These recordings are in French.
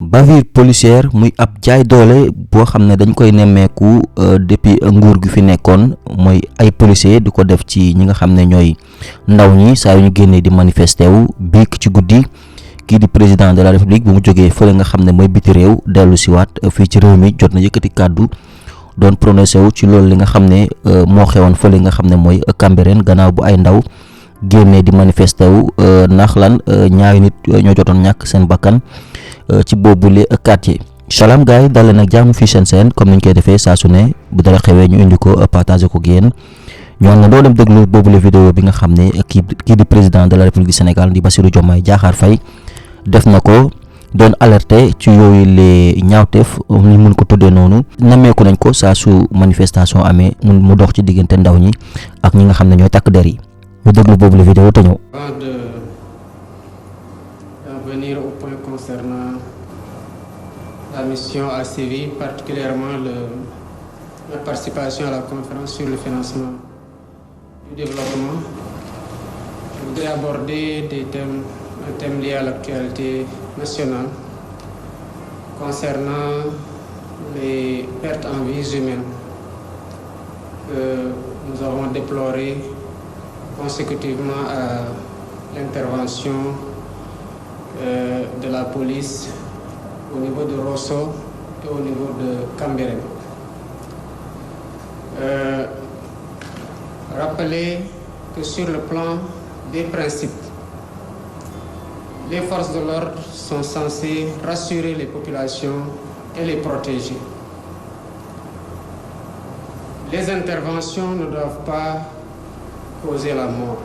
bavure policière muy ab jaay doole boo xam ne dañ koy nemmeeku depuis nguur gi fi nekkoon mooy ay policiers di ko def ci ñi nga xam ne ñooy ndaw ñi saa yu ñu génnee di manifester wu biig ci guddi kii di président de la république bu mu jógee fële nga xam ne mooy biti réew dellu si waat fii ci réew mi jot na yëkkati kàddu doon prononcé wu ci loolu li nga xam ne moo xewoon fële nga xam ne mooy Cambérène gannaaw bu ay ndaw génnee di manifester wu ndax lan ñaari nit ñoo jotoon ñàkk seen bakkan ci boobule quartier. Salam gars yi dalee nag jàmm fii seen comme niñ koy defee saa su ne bu dara xewee ñu indi ko partagé ko ak yéen ñoo nga doo dem déglu boobule vidéo bi nga xam ne kii di président de la république du Sénégal di Bassirou Diomaye Diakhar Faye def na ko doon alerté ci yooyu les ñaawteef ñu mun ko tuddee noonu nameeku nañ ko saa su manifestation amee mu dox ci diggante ndaw ñi ak ñi nga xam ne ñooy takk der yi ñu déglu boobule vidéo te ñëw. Venir au point concernant la mission à Séville, particulièrement la participation à la conférence sur le financement du développement. Je voudrais aborder un thème lié à l'actualité nationale concernant les pertes en vies humaines que nous avons déplorées consécutivement à l'intervention de la police au niveau de Rosso et au niveau de Cambérène. Rappeler que sur le plan des principes, les forces de l'ordre sont censées rassurer les populations et les protéger. Les interventions ne doivent pas causer la mort.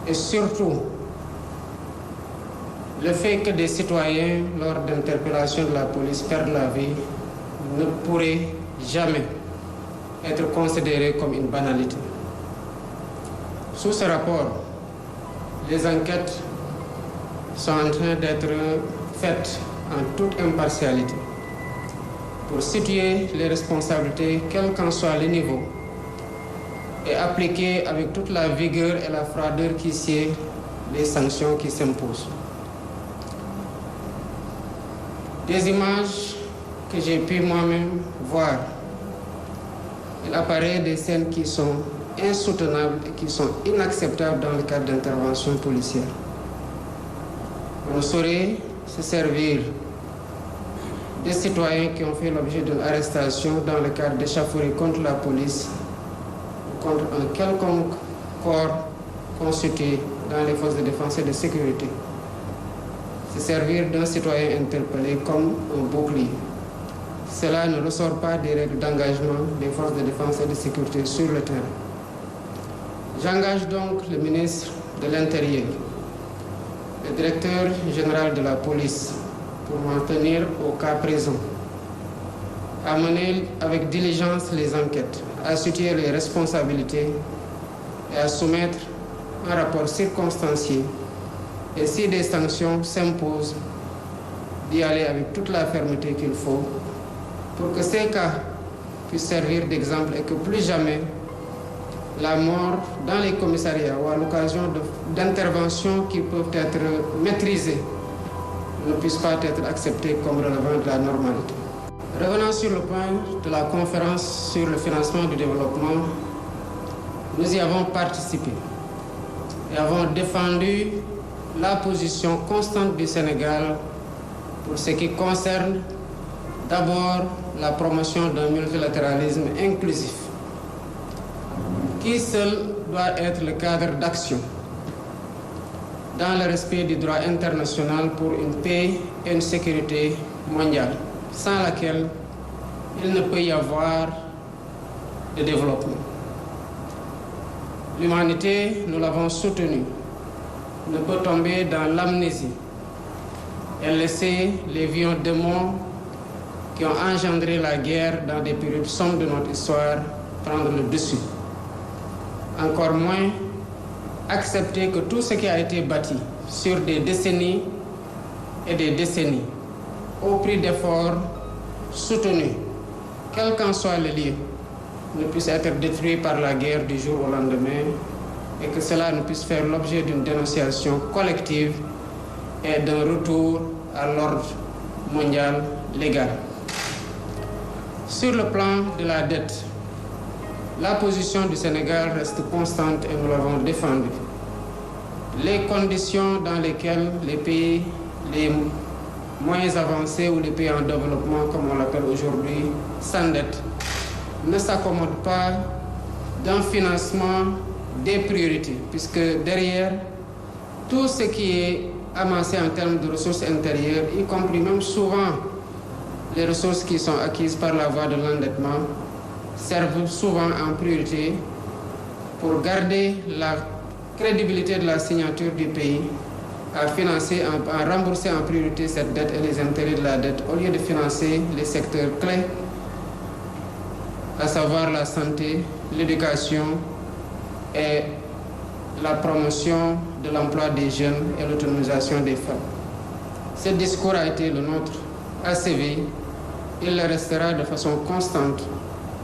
Et surtout, le fait que des citoyens, lors d'interpellation de la police, perdent la vie ne pourrait jamais être considéré comme une banalité. Sous ce rapport, les enquêtes sont en train d'être faites en toute impartialité pour situer les responsabilités, quel qu'en soit le niveau, et appliquer avec toute la vigueur et la froideur qui sied les sanctions qui s'imposent. Des images que j'ai pu moi-même voir, il apparaît des scènes qui sont insoutenables et qui sont inacceptables dans le cadre d'interventions policières. On ne saurait se servir des citoyens qui ont fait l'objet d'une arrestation dans le cadre d'échauffourées contre la police ou contre un quelconque corps constitué dans les forces de défense et de sécurité. Se servir d'un citoyen interpellé comme un bouclier. Cela ne ressort pas des règles d'engagement des forces de défense et de sécurité sur le terrain. J'engage donc le ministre de l'Intérieur, le directeur général de la police, pour m'en tenir au cas présent, à mener avec diligence les enquêtes, à situer les responsabilités et à soumettre un rapport circonstancié. Et si des sanctions s'imposent, d'y aller avec toute la fermeté qu'il faut pour que ces cas puissent servir d'exemple et que plus jamais la mort dans les commissariats ou à l'occasion d'interventions qui peuvent être maîtrisées ne puisse pas être acceptée comme relevant de la normalité. Revenant sur le point de la conférence sur le financement du développement, nous y avons participé et avons défendu la position constante du Sénégal pour ce qui concerne d'abord la promotion d'un multilatéralisme inclusif, qui seul doit être le cadre d'action dans le respect du droit international pour une paix et une sécurité mondiale, sans laquelle il ne peut y avoir de développement. L'humanité, nous l'avons soutenue, ne peut tomber dans l'amnésie et laisser les vieux démons qui ont engendré la guerre dans des périodes sombres de notre histoire prendre le dessus. Encore moins accepter que tout ce qui a été bâti sur des décennies et des décennies, au prix d'efforts soutenus, quel qu'en soit le lieu, ne puisse être détruit par la guerre du jour au lendemain et que cela ne puisse faire l'objet d'une dénonciation collective et d'un retour à l'ordre mondial légal. Sur le plan de la dette, la position du Sénégal reste constante et nous l'avons défendue. Les conditions dans lesquelles les pays les moins avancés ou les pays en développement, comme on l'appelle aujourd'hui, s'endettent, ne s'accommodent pas d'un financement des priorités, puisque derrière tout ce qui est amassé en termes de ressources intérieures, y compris même souvent les ressources qui sont acquises par la voie de l'endettement, servent souvent en priorité pour garder la crédibilité de la signature du pays à financer, à rembourser en priorité cette dette et les intérêts de la dette au lieu de financer les secteurs clés, à savoir la santé, l'éducation et la promotion de l'emploi des jeunes et l'autonomisation des femmes. Ce discours a été le nôtre à Séville. Il le restera de façon constante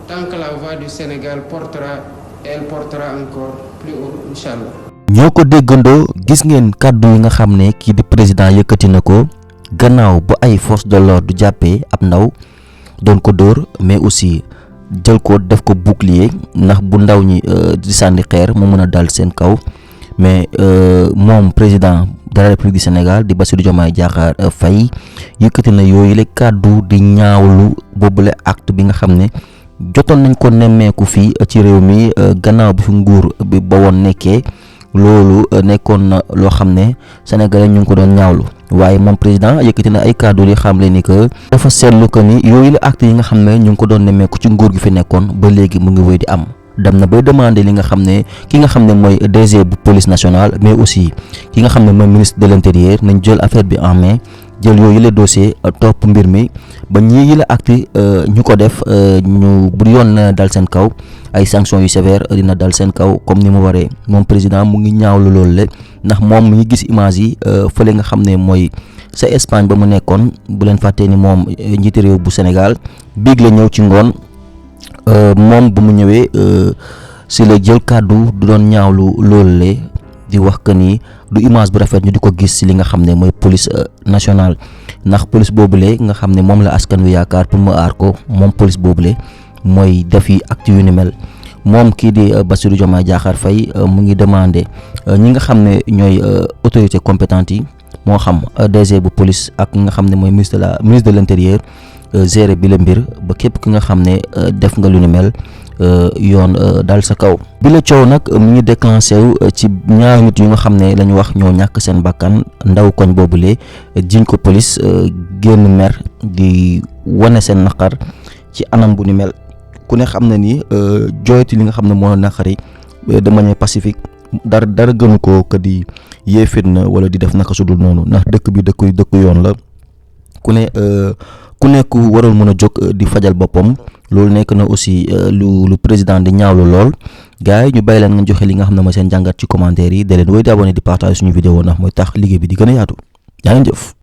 tant que la voix du Sénégal portera et elle portera encore plus haut, Inch'Allah. ñoo ko déggandoo gis ngeen kàddu yi nga xam ne kii di président yëkkati na ko gannaaw ba ay force de l'ordre du jàppee ab ndaw doon ko dóor mais aussi jël ko def ko bouclier ndax bu ndaw ñi di sànni xeer mu mën a dal seen kaw mais moom président de la République du Sénégal di Bassirou Diomaye Diakhar Faye yëkkati na yooyu la kàddu di ñaawlu boobule acte bi nga xam ne jotoon nañ ko nemmeeku fii ci réew mi gannaaw bi fi nguur bi ba woon nekkee loolu nekkoon na loo xam ne sénégalais ñu ngi ko doon ñaawlu waaye moom président yëkkati na ay kàddu yi xamle ni que dafa seetlu que ni yooyu la acte yi nga xam ne ñu ngi ko doon nemmeeku ci nguur gi fi nekkoon ba léegi mu ngi wéy di am dem na bay demander li nga xam ne ki nga xam ne mooy DG bu police nationale mais aussi ki nga xam ne mooy ministre de l'intérieur nañ jël affaire bi en main jël yooyu la dossier topp mbir mi ba ñii yi la acte ñu ko def ñu bu yoon dal seen kaw ay sanctions yu sévères dina dal seen kaw comme ni mu waree moom président mu ngi ñaawlu loolu le ndax moom mu ngi gis image yi fële nga xam ne mooy sa Espagne ba mu nekkoon bu leen fàttee ni moom njiiti réew bu Sénégal biig la ñëw ci ngoon moom bu mu ñëwee si la jël kàddu du doon ñaawlu loolu le di wax que ni du image bu rafet ñu di ko gis ci li nga xam ne mooy police nationale ndax police boobule nga xam ne moom la askan wi yaakaar pour mu aar ko moom police boobule mooy def yi acte yu ni mel moom kii di Bassirou Diomaye Diakhar Faye mu ngi demandé ñi nga xam ne ñooy autorité compétente yi moo xam DG bu police ak ñi nga xam ne mooy ministre de l'intérieur gérer bi la mbir ba képp ki nga xam ne def nga lu ni mel yoon dal sa kaw bi la coow nag mu ngi déclenché wu ci ñaari nit yu nga xam ne la ñu wax ñoo ñàkk seen bakkan ndaw koñ boobule jiñ ko police génn mer di wane seen naqar ci anam bu ni mel ku ne xam na ni jooyati li nga xam ne moo naqari de manière pacifique dara gënu ko que di yee fitna wala di def naka su dul noonu ndax dëkk bi dëkku yoon la ku nekk waroon mën a jóg di fajal boppam loolu nekk na aussi lu président di ñaawlu lool gars yi ñu bàyyi leen nga joxe li nga xam ne mooy seen jàngat ci commentaire yi da leen woy di abonné di partage suñu vidéo ndax mooy tax liggéey bi di gën a yaatu yaa ngeen jëf